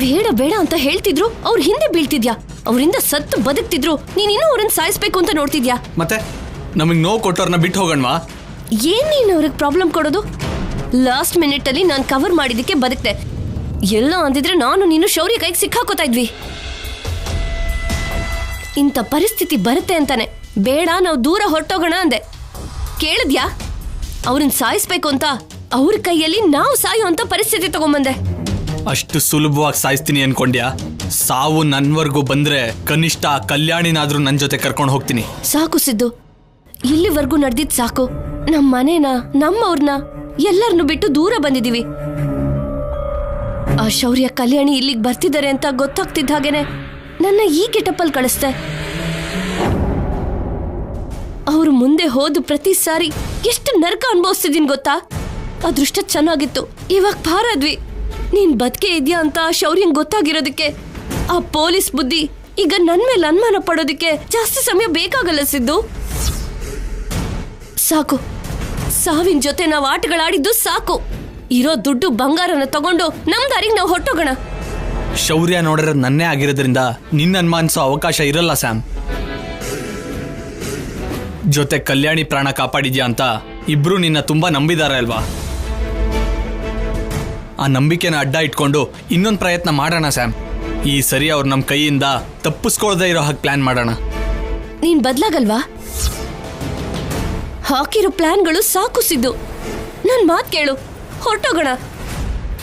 ಬೇಡ ಬೇಡ ಅಂತ ಹೇಳ್ತಿದ್ರು ಅವ್ರ ಹಿಂದೆ ಬೀಳ್ತಿದ್ಯಾ, ಅವರಿಂದ ಸತ್ತು ಬದುಕ್ತಿದ್ರು, ನೀನಿನ್ನೂ ಅವ್ರನ್ನ ಸಾಯಿಸ್ಬೇಕು ಅಂತ ನೋಡ್ತಿದ್ಯಾ? ಮತ್ತೆ ನಮಗ್ ನೋವು ಕೊಟ್ಟವ್ರನ್ನ ಬಿಟ್ಟು ಹೋಗಣ್ವಾ? ಏನ್ ನೀನು ಅವ್ರಿಗೆ ಪ್ರಾಬ್ಲಮ್ ಕೊಡೋದು? ಲಾಸ್ಟ್ ಮಿನಿಟ್ ಅಲ್ಲಿ ನಾನು ಕವರ್ ಮಾಡಿದಕ್ಕೆ ಬದುಕ್ತೆ. ಎಲ್ಲ ಅಂದಿದ್ರೆ ನಾನು ನೀನು ಶೌರ್ಯ ಕೈಗೆ ಸಿಕ್ಕಾಕೋತಾ ಇದ್ವಿ. ಇಂಥ ಪರಿಸ್ಥಿತಿ ಬರುತ್ತೆ ಅಂತಾನೆ ಬೇಡ ನಾವು ದೂರ ಹೊರಟೋಗೋಣ ಅಂದೆ. ಕೇಳಿದ್ಯಾ? ಅವ್ರನ್ನ ಸಾಯಿಸ್ಬೇಕು ಅಂತ ಅವ್ರ ಕೈಯಲ್ಲಿ ನಾವು ಸಾಯೋ ಅಂತ ಪರಿಸ್ಥಿತಿ ತಗೊಂಬಂದೆ. ಅಷ್ಟು ಸುಲಭವಾಗಿ ಸಾಯಿಸ್ತೀನಿ ಅನ್ಕೊಂಡ್ಯಾ? ಸಾವು ನನ್ವರ್ಗೂ ಬಂದ್ರೆ ಕನಿಷ್ಠ ಕಲ್ಯಾಣಿನಾದ್ರೂ ನನ್ ಜೊತೆ ಕರ್ಕೊಂಡು ಹೋಗ್ತೀನಿ. ಸಾಕು ಸಿದ್ದು, ಇಲ್ಲಿವರೆಗೂ ನಡೆದಿದ್ ಸಾಕು. ನಮ್ಮ ಮನೇನ ನಮ್ಮವ್ರನ್ನ ಎಲ್ಲರನ್ನು ಬಿಟ್ಟು ದೂರ ಬಂದಿದೀವಿ. ಆ ಶೌರ್ಯ ಕಲ್ಯಾಣಿ ಇಲ್ಲಿಗೆ ಬರ್ತಿದ್ದಾರೆ ಅಂತ ಗೊತ್ತಾಗ್ತಿದ್ದ ಹಾಗೇನೆ ನನ್ನ ಈ ಗೆಟಪ್ಪಲ್ಲಿ ಕಳಿಸ್ದೆ. ಅವ್ರು ಮುಂದೆ ಹೋದ ಪ್ರತಿ ಸಾರಿ ಎಷ್ಟು ನರಕ ಅನುಭವಿಸ್ತಿದೀನಿ ಗೊತ್ತಾ? ಅದೃಷ್ಟ ಚೆನ್ನಾಗಿತ್ತು, ಇವಾಗ ಪಾರಾದ್ವಿ. ನೀನ್ ಬದುಕೆ ಇದೆಯಾ ಅಂತ ಶೌರ್ಯಂಗ್ ಗೊತ್ತಾಗಿರೋದಕ್ಕೆ ಆ ಪೊಲೀಸ್ ಬುದ್ಧಿ ಈಗ ನನ್ ಮೇಲೆ ಅನುಮಾನ ಪಡೋದಕ್ಕೆ ಜಾಸ್ತಿ ಸಮಯ ಬೇಕಾಗಲ್ಲ ಸಿದ್ದು. ಸಾಕು, ಸಾವಿನ ಜೊತೆ ನಾವು ಆಟಗಳಾಡಿದ್ದು ಸಾಕು. ಇರೋ ದುಡ್ಡು ಬಂಗಾರನ ತಗೊಂಡು ನಮ್ ದಾರಿಗೆ ನಾವು ಹೊರಟೋಗೋಣ. ಶೌರ್ಯ ನೋಡಿರೋದು ನನ್ನೇ ಆಗಿರೋದ್ರಿಂದ ನಿನ್ನ ಅನುಮಾನಿಸೋ ಅವಕಾಶ ಇರಲ್ಲ ಸ್ಯಾಮ್. ಜೊತೆ ಕಲ್ಯಾಣಿ ಪ್ರಾಣ ಕಾಪಾಡಿದ್ಯಾ ಅಂತ ಇಬ್ರು ನಿನ್ನ ತುಂಬಾ ನಂಬಿದಾರೆ ಅಲ್ವಾ? ಆ ನಂಬಿಕೆನ ಅಡ್ಡ ಇಟ್ಕೊಂಡು ಇನ್ನೊಂದು ಪ್ರಯತ್ನ ಮಾಡೋಣ ಸ್ಯಾಮ್. ಈ ಸರಿ ಅವ್ರು ನಮ್ಮ ಕೈಯಿಂದ ತಪ್ಪಿಸ್ಕೊಳ್ದೇ ಇರೋ ಹಾಗೆ ಪ್ಲಾನ್ ಮಾಡೋಣ. ನೀನ್ ಬದ್ಲಾಗಲ್ವಾ? ಹಾಕಿರೋ ಪ್ಲಾನ್ಗಳು ಸಾಕು ಸಿದ್ದು. ನನ್ ಮಾತ್ ಕೇಳು, ಹೊರಟೋಗೋಣ.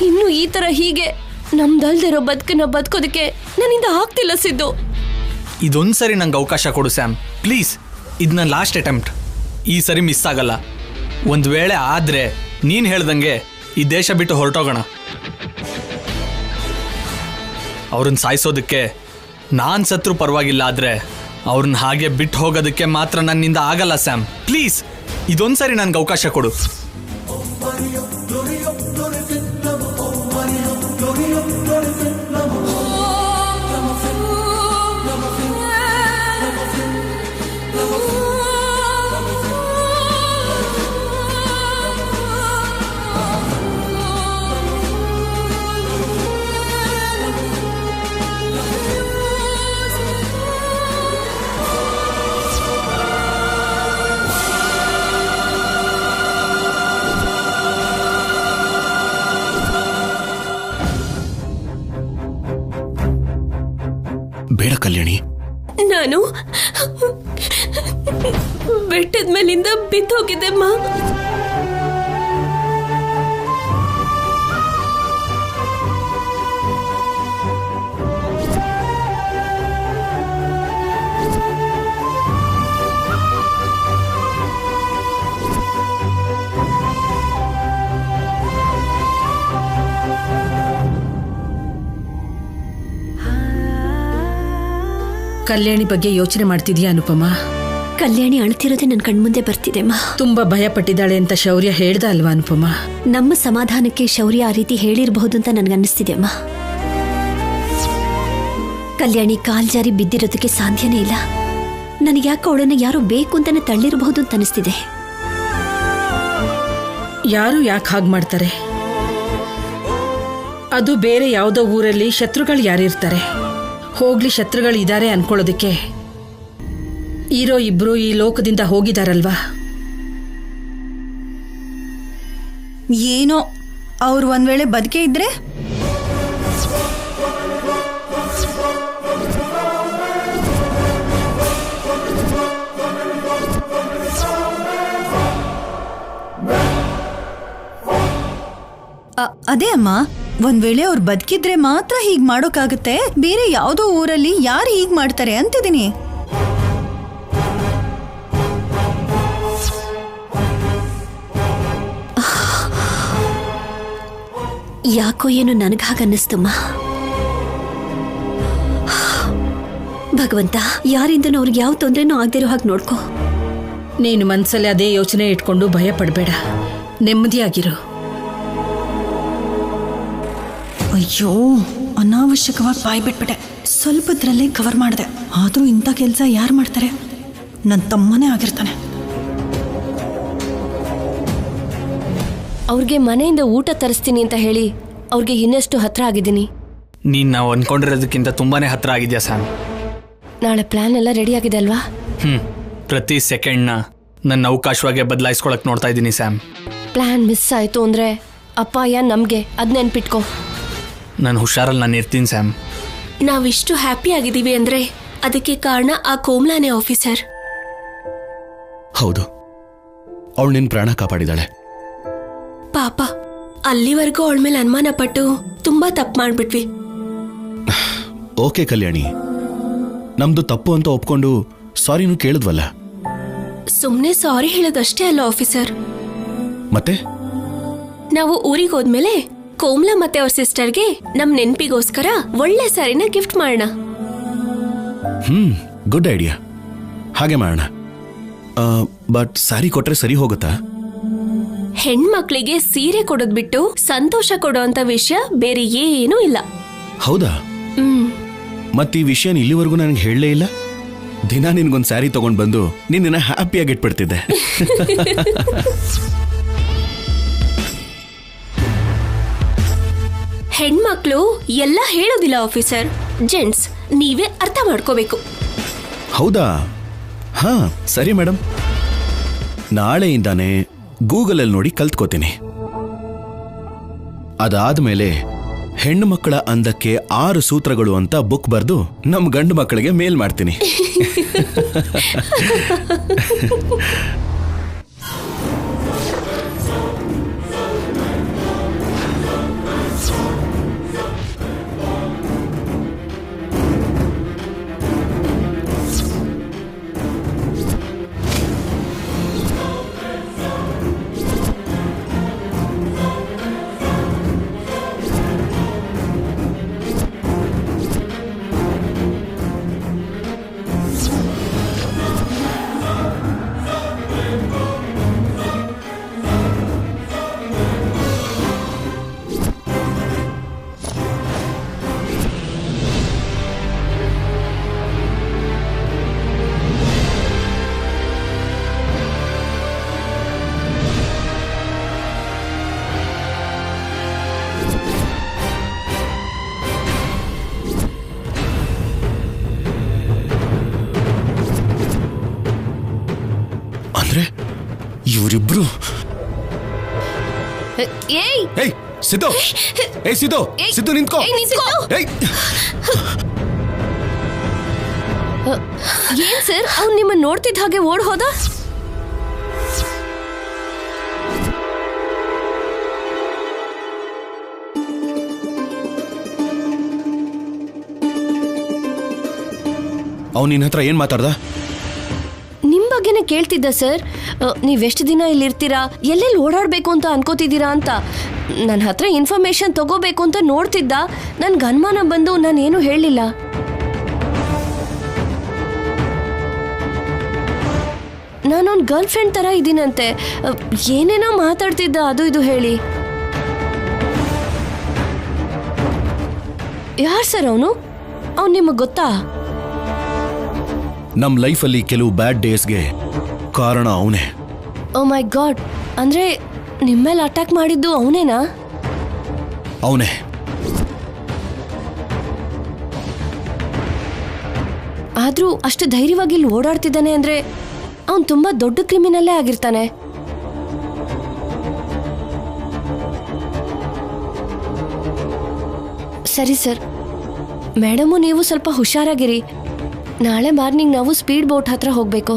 ಇನ್ನು ಈ ತರ ಹೀಗೆ ನಮ್ದಲ್ದಿರೋ ಬದುಕನ್ನ ಬದುಕೋದಕ್ಕೆ ನನ್ನಿಂದ ಆಗ್ತಿಲ್ಲ ಸಿದ್ದು. ಇದೊಂದ್ಸರಿ ನಂಗೆ ಅವಕಾಶ ಕೊಡು ಸ್ಯಾಮ್, ಪ್ಲೀಸ್. ಇದು ನನ್ನ ಲಾಸ್ಟ್ ಅಟೆಂಪ್ಟ್. ಈ ಸರಿ ಮಿಸ್ ಆಗಲ್ಲ. ಒಂದು ವೇಳೆ ಆದ್ರೆ ನೀನು ಹೇಳ್ದಂಗೆ ಈ ದೇಶ ಬಿಟ್ಟು ಹೊರಟೋಗೋಣ. ಅವ್ರನ್ನ ಸಾಯಿಸೋದಕ್ಕೆ ನಾನು ಸತ್ರು ಪರವಾಗಿಲ್ಲ, ಆದ್ರೆ ಅವ್ರನ್ನ ಹಾಗೆ ಬಿಟ್ಟು ಹೋಗೋದಕ್ಕೆ ಮಾತ್ರ ನನ್ನಿಂದ ಆಗಲ್ಲ ಸ್ಯಾಮ್. ಪ್ಲೀಸ್ ಇದೊಂದ್ಸರಿ ನನ್ಗೆ ಅವಕಾಶ ಕೊಡು. ಬೇಡ ಕಲ್ಯಾಣಿ, ನಾನು ಬೆಟ್ಟದ ಮೇಲಿಂದ ಬಿದ್ದೋಗಿದ್ದೆಮ್ಮ. ಕಲ್ಯಾಣಿ ಬಗ್ಗೆ ಯೋಚನೆ ಮಾಡ್ತಿದ್ಯಾ ಅನುಪಮ? ಕಲ್ಯಾಣಿ ಅಳ್ತಿರೋದೇ ನನ್ನ ಕಣ್ಮುಂದೆ ಬರ್ತಿದೆಮ್ಮ. ತುಂಬಾ ಭಯ ಪಟ್ಟಿದ್ದಾಳೆ ಅಂತ ಶೌರ್ಯ ಹೇಳ್ದ ಅಲ್ವಾ ಅನುಪಮ? ನಮ್ಮ ಸಮಾಧಾನಕ್ಕೆ ಶೌರ್ಯ ಆ ರೀತಿ ಹೇಳಿರಬಹುದು ಅಂತ ನನ್ಗನ್ನಿಸ್ತಿದೆಯಮ್ಮ. ಕಲ್ಯಾಣಿ ಕಾಲ್ ಜಾರಿ ಬಿದ್ದಿರೋದಕ್ಕೆ ಸಾಧ್ಯನೇ ಇಲ್ಲ. ನನಗೆ ಯಾಕೆ ಅವಳನ್ನ ಯಾರೋ ಬೇಕು ಅಂತಾನೆ ತಳ್ಳಿರಬಹುದು ಅಂತ ಅನಿಸ್ತಿದೆ. ಯಾರು ಯಾಕೆ ಹಾಗೆ ಮಾಡ್ತಾರೆ? ಅದು ಬೇರೆ ಯಾವುದೋ ಊರಲ್ಲಿ ಶತ್ರುಗಳು ಯಾರಿರ್ತಾರೆ. ಹೋಗ್ಲಿ, ಶತ್ರುಗಳು ಇದ್ದಾರೆ ಅನ್ಕೊಳ್ಳೋದಕ್ಕೆ ಇರೋ ಇಬ್ರು ಈ ಲೋಕದಿಂದ ಹೋಗಿದಾರಲ್ವಾ? ಏನೋ ಅವ್ರು ಒಂದ್ ವೇಳೆ ಬದುಕೆ ಇದ್ರೆ ಅದೇ ಅಮ್ಮ, ಒಂದ್ ವೇಳೆ ಅವ್ರು ಬದುಕಿದ್ರೆ ಮಾತ್ರ ಹೀಗ್ ಮಾಡೋಕ್ಕಾಗತ್ತೆ. ಬೇರೆ ಯಾವುದೋ ಊರಲ್ಲಿ ಯಾರು ಹೀಗ್ ಮಾಡ್ತಾರೆ ಅಂತಿದ್ದೀನಿ. ಯಾಕೋ ಏನು ನನಗಾಗನ್ನಿಸ್ತಮ್ಮ. ಭಗವಂತ, ಯಾರಿಂದನೂ ಅವ್ರಿಗೆ ಯಾವ ತೊಂದರೆನೂ ಆಗದಿರೋ ಹಾಗೆ ನೋಡ್ಕೋ. ನೀನು ಮನಸ್ಸಲ್ಲಿ ಅದೇ ಯೋಚನೆ ಇಟ್ಕೊಂಡು ಭಯ ಪಡಬೇಡ, ನೆಮ್ಮದಿಯಾಗಿರು. ಅಯ್ಯೋ, ಅನಾವಶ್ಯಕವಾಗಿ ಬಾಯ್ ಬಿಟ್ಬಿಟ್ಟೆ. ಸ್ವಲ್ಪದ್ರಲ್ಲೇ ಕವರ್ ಮಾಡಿದೆ. ಆದರೂ ಇಂಥ ಕೆಲಸ ಯಾರು ಮಾಡ್ತಾರೆ? ನನ್ನ ತಮ್ಮನೇ ಆಗಿರ್ತಾನೆ. ಅವ್ರಿಗೆ ಮನೆಯಿಂದ ಊಟ ತರಿಸ್ತೀನಿ ಅಂತ ಹೇಳಿ ಅವ್ರಿಗೆ ಇನ್ನಷ್ಟು ಹತ್ರ ಆಗಿದ್ದೀನಿ. ನೀನು ನಾವು ಅಂದ್ಕೊಂಡಿರೋದಕ್ಕಿಂತ ತುಂಬಾ ಹತ್ರ ಆಗಿದೆಯಾ ಸ್ಯಾಮ್. ನಾಳೆ ಪ್ಲಾನ್ ಎಲ್ಲ ರೆಡಿ ಆಗಿದೆ ಅಲ್ವಾ? ಪ್ರತಿ ಸೆಕೆಂಡ್ನ ನನ್ನ ಅವಕಾಶವಾಗಿ ಬದಲಾಯಿಸ್ಕೊಳಕ್ಕೆ ನೋಡ್ತಾ ಇದ್ದೀನಿ ಸ್ಯಾಮ್. ಪ್ಲಾನ್ ಮಿಸ್ ಆಯಿತು ಅಂದರೆ ಅಪಾಯ ನಮಗೆ, ಅದು ನೆನ್ಪಿಟ್ಕೋ. ನಾನು ಹುಷಾರಲ್ಲಿ ನಾನು ಇರ್ತೀನಿ ಸ್ಯಾಮ್. ನಾವಿಷ್ಟು ಹ್ಯಾಪಿ ಆಗಿದ್ದೀವಿ ಅಂದರೆ ಅದಕ್ಕೆ ಕಾರಣ ಆ ಕೋಮ್ಲಾನೇ ಆಫೀಸರ್. ಹೌದು, ಅವಳು ನಿನ್ನ ಪ್ರಾಣ ಕಾಪಾಡಿದಾಳೆ. ಪಾಪ, ಅಲ್ಲಿವರೆಗೂ ಅವಳ ಮೇಲೆ ಅನುಮಾನ ಪಟ್ಟು ತುಂಬಾ ತಪ್ಪು ಮಾಡ್ಬಿಟ್ವಿ. ಓಕೆ ಕಲ್ಯಾಣಿ, ನಮ್ದು ತಪ್ಪು ಅಂತ ಒಪ್ಕೊಂಡು ಸಾರಿನೂ ಕೇಳಿದ್ವಲ್ಲ. ಸುಮ್ನೆ ಸಾರಿ ಹೇಳೋದಷ್ಟೇ ಅಲ್ಲ ಆಫೀಸರ್. ಮತ್ತೆ ನಾವು ಊರಿಗೆ ಹೋದ್ಮೇಲೆ ಕೋಮ್ಲಾ ಮತ್ತೆ ಅವ್ರ ಸಿಸ್ಟರ್ಗೆ ನಮ್ ನೆನ್ಪಿಗೋಸ್ಕರ ಒಳ್ಳೆ ಸಾರಿನ ಗಿಫ್ಟ್ ಮಾಡೋಣ. ಗುಡ್ ಐಡಿಯಾ, ಹಾಗೆ ಮಾಡೋಣ. ಬಟ್ ಸಾರಿ ಕೊಟ್ರೆ ಸರಿ ಹೋಗುತ್ತಾ? ಹೆಣ್ಮಕ್ಳಿಗೆ ಸೀರೆ ಕೊಡೋದ್ ಬಿಟ್ಟು ಸಂತೋಷ ಕೊಡೋ ಅಂತ ವಿಷಯ ಬೇರೆ ಏನೂ ಇಲ್ಲ. ಹೌದಾ? ಮತ್ತೀ ವಿಷಯನ ಇಲ್ಲಿವರೆಗೂ ನನಗೆ ಹೇಳಲೇ ಇಲ್ಲ. ದಿನ ನಿನ್ಗೊಂದು ಸ್ಯಾರಿ ತಗೊಂಡ್ ಬಂದು ನಿನ್ನ ಹ್ಯಾಪಿಯಾಗಿ ಇಟ್ಬಿಡ್ತಿದ್ದೆ. ಹೆಣ್ಮಕ್ಳು ಎಲ್ಲ ಹೇಳೋದಿಲ್ಲ ಆಫೀಸರ್, ಜೆಂಟ್ಸ್ ನೀವೇ ಅರ್ಥ ಮಾಡ್ಕೋಬೇಕು. ಹೌದಾ? ಹಾ ಸರಿ ಮೇಡಮ್, ನಾಳೆಯಿಂದಾನೇ ಗೂಗಲಲ್ಲಿ ನೋಡಿ ಕಲ್ತ್ಕೋತೀನಿ. ಅದಾದ್ಮೇಲೆ ಹೆಣ್ಣು ಮಕ್ಕಳ ಅಂದಕ್ಕೆ 6 ಸೂತ್ರಗಳು ಅಂತ ಬುಕ್ ಬರೆದು ನಮ್ಮ ಗಂಡು ಮಕ್ಕಳಿಗೆ ಮೇಲ್ ಮಾಡ್ತೀನಿ. ಇವರಿಬ್ರು ಸಿದ್ದು, ಸಿದ್ದು, ಸಿದ್ದು ನಿಂತ್ಕೋ. ಏನ್ ಸರ್, ಅವ್ನು ನಿಮ್ಮನ್ನ ನೋಡ್ತಿದ್ದ ಹಾಗೆ ಓಡ್ ಹೋದ? ಅವ್ನು ನಿನ್ನ ಹತ್ರ ಏನ್ ಮಾತಾಡ್ದ? ನಿಮ್ ಬಗ್ಗೆನೇ ಕೇಳ್ತಿದ್ದ ಸರ್. ನೀವೆಷ್ಟು ದಿನ ಇಲ್ಲಿರ್ತೀರಾ, ಎಲ್ಲೆಲ್ಲಿ ಓಡಾಡ್ಬೇಕು ಅಂತ ಅನ್ಕೋತಿದ್ದೀರಾ ಅಂತ. ನನ್ನ ಹತ್ರ ಇನ್ಫಾರ್ಮೇಶನ್ ತಗೋಬೇಕು ಅಂತ ನೋಡ್ತಿದ್ದ. ನನ್ಗೆ ಅನುಮಾನ ಬಂದು ನಾನೇನು ಹೇಳಲಿಲ್ಲ. ನಾನೊಂದು ಗರ್ಲ್ ಫ್ರೆಂಡ್ ಥರ ಇದ್ದೀನಂತೆ. ಏನೇನೋ ಮಾತಾಡ್ತಿದ್ದ, ಅದು ಇದು ಹೇಳಿ. ಯಾರು ಸರ್ ಅವನು? ಅವ್ನು ನಿಮಗೆ ಗೊತ್ತಾ? ನಮ್ ಲೈಫಲ್ಲಿ ಕೆಲವು ಬ್ಯಾಡ್ ಡೇಸ್ಗೆ ಕಾರಣ ಅವನೇ. ಓ ಮೈ ಗಾಡ್, ಅಂದ್ರೆ ನಿಮ್ಮೇಲೆ ಅಟ್ಯಾಕ್ ಮಾಡಿದ್ದು ಅವನೇನಾ? ಅವನೇ. ಆದ್ರೂ ಅಷ್ಟು ಧೈರ್ಯವಾಗಿ ಇಲ್ಲಿ ಓಡಾಡ್ತಿದ್ದಾನೆ ಅಂದ್ರೆ ಅವನು ತುಂಬಾ ದೊಡ್ಡ ಕ್ರಿಮಿನಲ್ಲೇ ಆಗಿರ್ತಾನೆ. ಸರಿ ಸರ್, ಮೇಡಮು ನೀವು ಸ್ವಲ್ಪ ಹುಷಾರಾಗಿರಿ. ನಾಳೆ ಮಾರ್ನಿಂಗ್ ನಾವು ಸ್ಪೀಡ್ ಬೋಟ್ ಹತ್ರ ಹೋಗ್ಬೇಕು.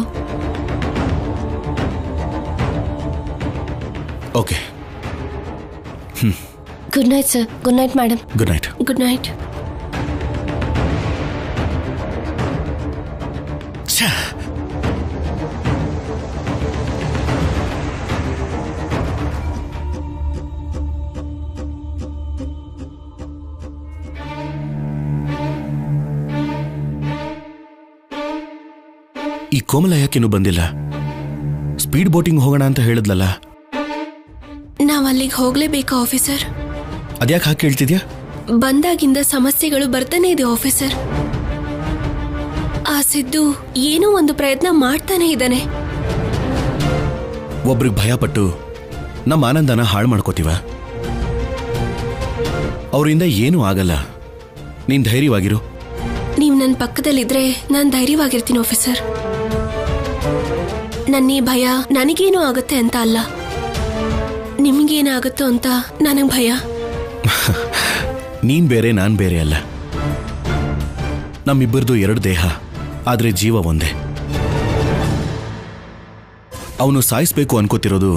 Okay. Good night sir. Good night madam. Good night. Good night. ಈ ಕೋಮಲ ಯಾಕಿನ್ನೂ ಬಂದಿಲ್ಲ? ಸ್ಪೀಡ್ ಬೋಟಿಂಗ್ ಹೋಗೋಣ ಅಂತ ಹೇಳಿದ್ಲಲ್ಲ. ನಾವ್ ಅಲ್ಲಿಗೆ ಹೋಗ್ಲೇಬೇಕಾ ಆಫೀಸರ್? ಅದ್ಯಾಕೆ ಹಾಕಿ ಹೇಳ್ತಿದ್ಯಾ? ಬಂದಾಗಿಂದ ಸಮಸ್ಯೆಗಳು ಬರ್ತಾನೆ ಇದೆ ಆಫೀಸರ್. ಆ ಸಿದ್ದು ಏನೋ ಒಂದು ಪ್ರಯತ್ನ ಮಾಡ್ತಾನೆ ಇದ್ದಾನೆ. ಒಬ್ರಿಗೆ ಭಯಪಟ್ಟು ನಮ್ಮ ಆನಂದನ ಹಾಳು ಮಾಡ್ಕೋತೀವ? ಅವರಿಂದ ಏನೂ ಆಗಲ್ಲ. ನೀನ್ ಧೈರ್ಯವಾಗಿರು. ನೀವು ನನ್ನ ಪಕ್ಕದಲ್ಲಿದ್ರೆ ನಾನು ಧೈರ್ಯವಾಗಿರ್ತೀನಿ ಆಫೀಸರ್. ನನ್ನ ಈ ಭಯ ನನಗೇನು ಆಗುತ್ತೆ ಅಂತ ಅಲ್ಲ, ನಿಮ್ಗೇನಾಗುತ್ತೋ ಅಂತ ನನಗೆ ಭಯ. ನೀನ್ ಬೇರೆ ನಾನ್ ಬೇರೆ ಅಲ್ಲ. ನಮ್ಮಿಬ್ಬರದು 2 ದೇಹ, ಆದ್ರೆ ಜೀವ ಒಂದೇ. ಅವನು ಸಾಯಿಸ್ಬೇಕು ಅನ್ಕೋತಿರೋದು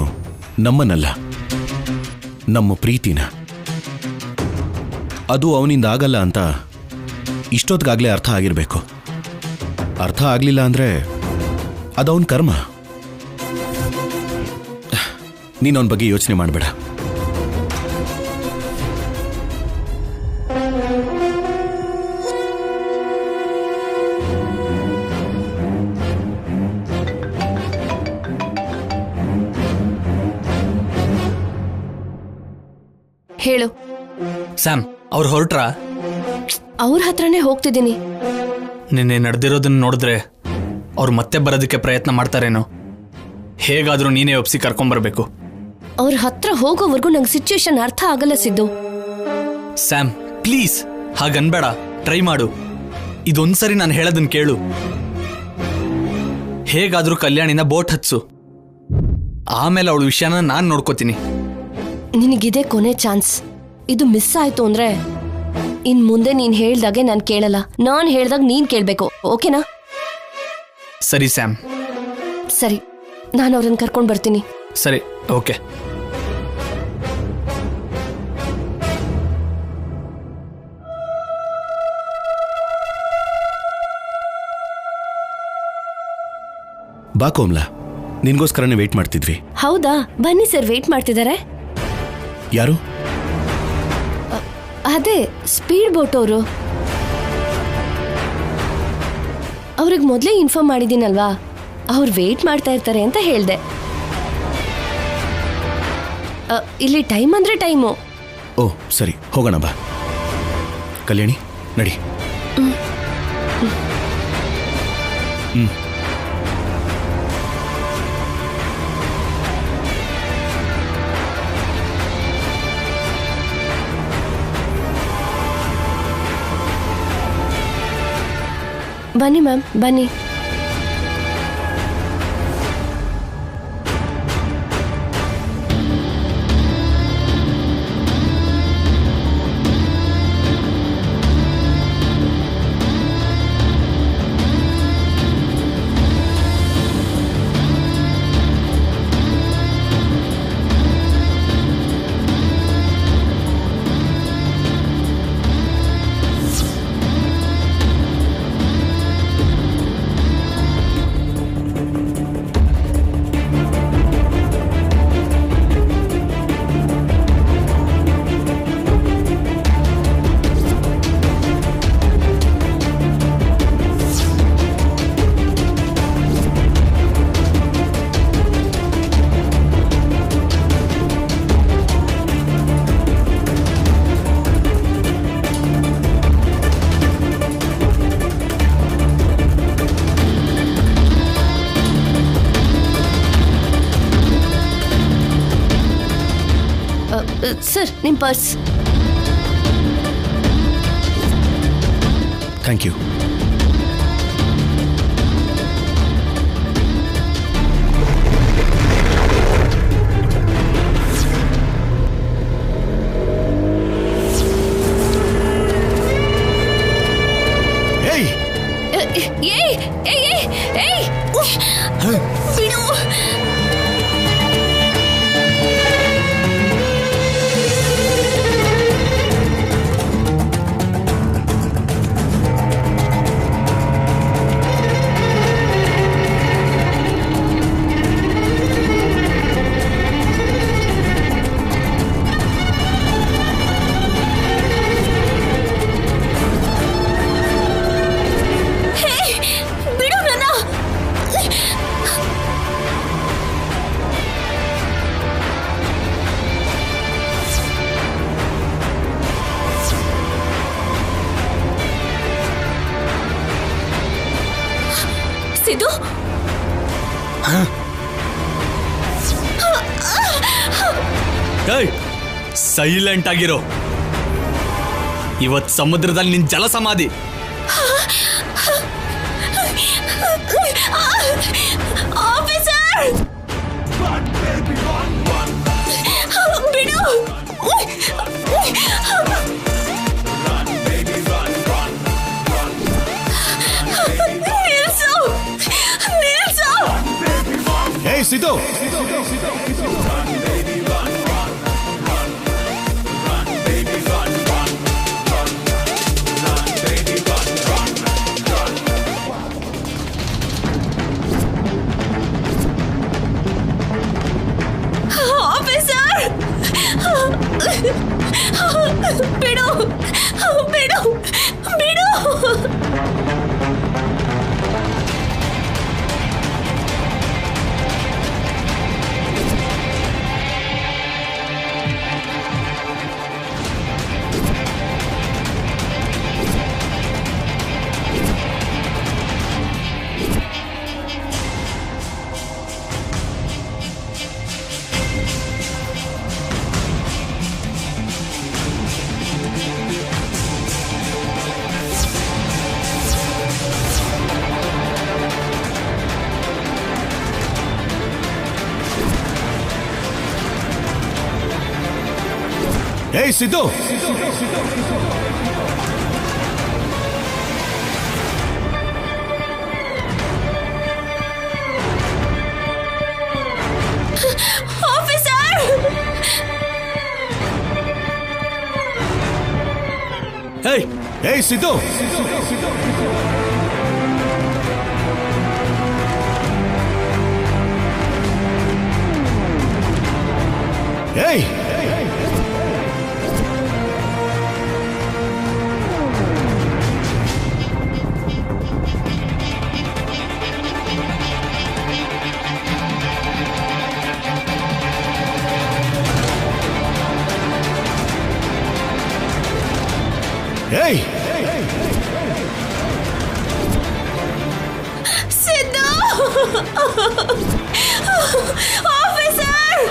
ನಮ್ಮನ್ನಲ್ಲ, ನಮ್ಮ ಪ್ರೀತಿನ. ಅದು ಅವನಿಂದ ಆಗಲ್ಲ ಅಂತ ಇಷ್ಟೊತ್ತಿಗಾಗ್ಲೇ ಅರ್ಥ ಆಗಿರ್ಬೇಕು. ಅರ್ಥ ಆಗ್ಲಿಲ್ಲ ಅಂದ್ರೆ ಅದವನ್ ಕರ್ಮ. ನೀನ್ ಅವನ ಬಗ್ಗೆ ಯೋಚನೆ ಮಾಡಬೇಡ. ಹೇಳು. ಸ್ಯಾಮ್, ಅವ್ರು ಹೊರಟ್ರಾ? ಅವ್ರ ಹತ್ರನೇ ಹೋಗ್ತಿದ್ದೀನಿ. ನಿನ್ನೆ ನಡೆದಿರೋದನ್ನ ನೋಡಿದ್ರೆ ಅವ್ರು ಮತ್ತೆ ಬರೋದಕ್ಕೆ ಪ್ರಯತ್ನ ಮಾಡ್ತಾರೇನೋ. ಹೇಗಾದ್ರೂ ನೀನೇ ಒಪ್ಸಿ ಕರ್ಕೊಂಬರ್ಬೇಕು. ಅವ್ರ ಹತ್ರ ಹೋಗೋವರೆಗೂ ನಂಗೆ ಸಿಚುವೇಶನ್ ಅರ್ಥ ಆಗಲ್ಲ ಸಿದ್ದು. ಸ್ಯಾಮ್ ಪ್ಲೀಸ್ ಹಾಗನ್ಬೇಡ, ಟ್ರೈ ಮಾಡು. ಇದೊಂದ್ಸರಿ ನಾನು ಹೇಳೋದನ್ನ ಕೇಳು. ಹೇಗಾದ್ರೂ ಕಲ್ಯಾಣಿನ ಬೋಟ್ ಹತ್ಸು, ಆಮೇಲೆ ಅವಳ ವಿಷಯನ ನಾನು ನೋಡ್ಕೋತೀನಿ. ನಿನಗಿದೆ ಕೊನೆ ಚಾನ್ಸ್. ಇದು ಮಿಸ್ ಆಯ್ತು ಅಂದ್ರೆ ಇನ್ ಮುಂದೆ ನೀನ್ ಹೇಳ್ದಾಗೆ ನಾನು ಕೇಳಲ್ಲ, ನಾನ್ ಹೇಳ್ದಾಗ ನೀನ್ ಕೇಳ್ಬೇಕು. ಓಕೆನಾ? ಸರಿ ಸ್ಯಾಮ್. ಸರಿ, ನಾನು ಅವ್ರನ್ನ ಕರ್ಕೊಂಡು ಬರ್ತೀನಿ. ಸರಿ, ಓಕೆ. ಬಾ ಕೋಮ್ಲಾ, ನಿನ್ಗೋಸ್ಕರನೇ ವೇಟ್ ಮಾಡ್ತಿದ್ವಿ. ಹೌದಾ? ಬನ್ನಿ ಸರ್, ವೇಟ್ ಮಾಡ್ತಿದ್ದಾರೆ. ಯಾರು? ಅದೇ ಸ್ಪೀಡ್ ಬೋಟ್ ಅವರು. ಅವ್ರಿಗೆ ಮೊದಲೇ ಇನ್ಫಾರ್ಮ್ ಮಾಡಿದ್ದೀನಲ್ವಾ, ಅವ್ರು ವೇಟ್ ಮಾಡ್ತಾ ಇರ್ತಾರೆ ಅಂತ ಹೇಳ್ದೆ. ಇಲ್ಲಿ ಟೈಮ್ ಅಂದ್ರೆ ಟೈಮು. ಓ ಸರಿ, ಹೋಗೋಣ ಬಾ. ಕಲ್ಯಾಣಿ ನಡಿ. ಬನ್ನಿ ಮ್ಯಾಮ್, ಬನ್ನಿ. ಸರ್, ನಿಮ್ಮ ಪರ್ಸ್. Thank you. ಬಿಡು. ಸಿದ್ದು, ಸೈಲೆಂಟ್ ಆಗಿರೋ. ಇವತ್ ಸಮುದ್ರದಲ್ಲಿ ನಿನ್ ಜಲ ಸಮಾಧಿ. ಆಫೀಸರ್ ಬಿಡು. ನಿಲ್ಸು ನಿಲ್ಸು. ಏಯ್ ಸಿದ್ದು, ಆಫೀಸರ್ ಬಿಡು ಬಿಡು ಬಿಡು. ಏಯ್ ಸಿದ್ದು, ಆಫೀಸರ್ ಹೇಯ್ ಏಯ್ ಸಿದ್ದು, ಏಯ್ ಏಯ್ ಸಿದ್ದು. ಆಫೀಸರ್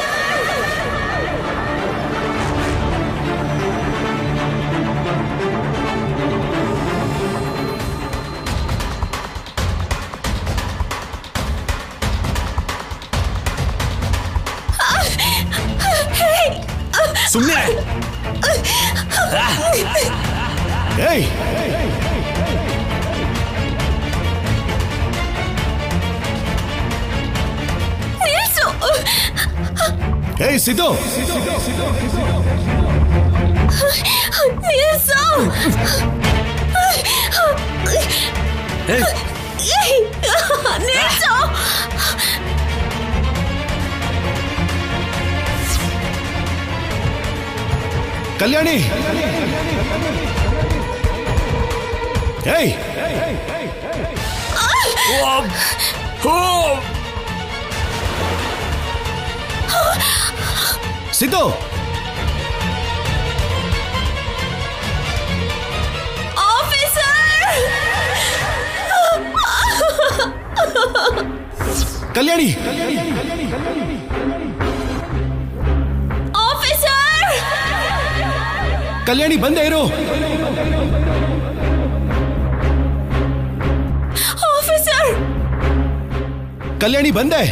ಸುಮ್ಮನೆ. ಏಯ್ ನಿಲ್ಸು. ಏಯ್ ಸಿದ್ದು, ನಿಲ್ಸು. ಏಯ್ ನಿಲ್ಸು. ಕಲ್ಯಾಣಿ, ಏಯ್ ಸಿದ್ದು, ಆಫೀಸರ್ ಕಲ್ಯಾಣಿ, ಆಫೀಸರ್ ಕಲ್ಯಾಣಿ ಬಂದೇ ಇರು. ಆಫೀಸರ್ ಕಲ್ಯಾಣಿ ಬಂದೆ.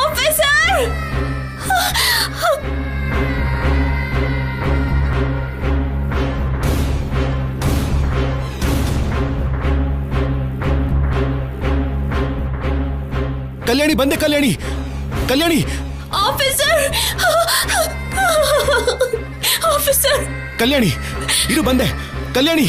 ಆಫೀಸರ್ ಕಲ್ಯಾಣಿ ಬಂದೆ. ಕಲ್ಯಾಣಿ, ಕಲ್ಯಾಣಿ, ಆಫೀಸರ್ ಆಫೀಸರ್ ಕಲ್ಯಾಣಿ ಇರು ಬಂದೆ. ಕಲ್ಯಾಣಿ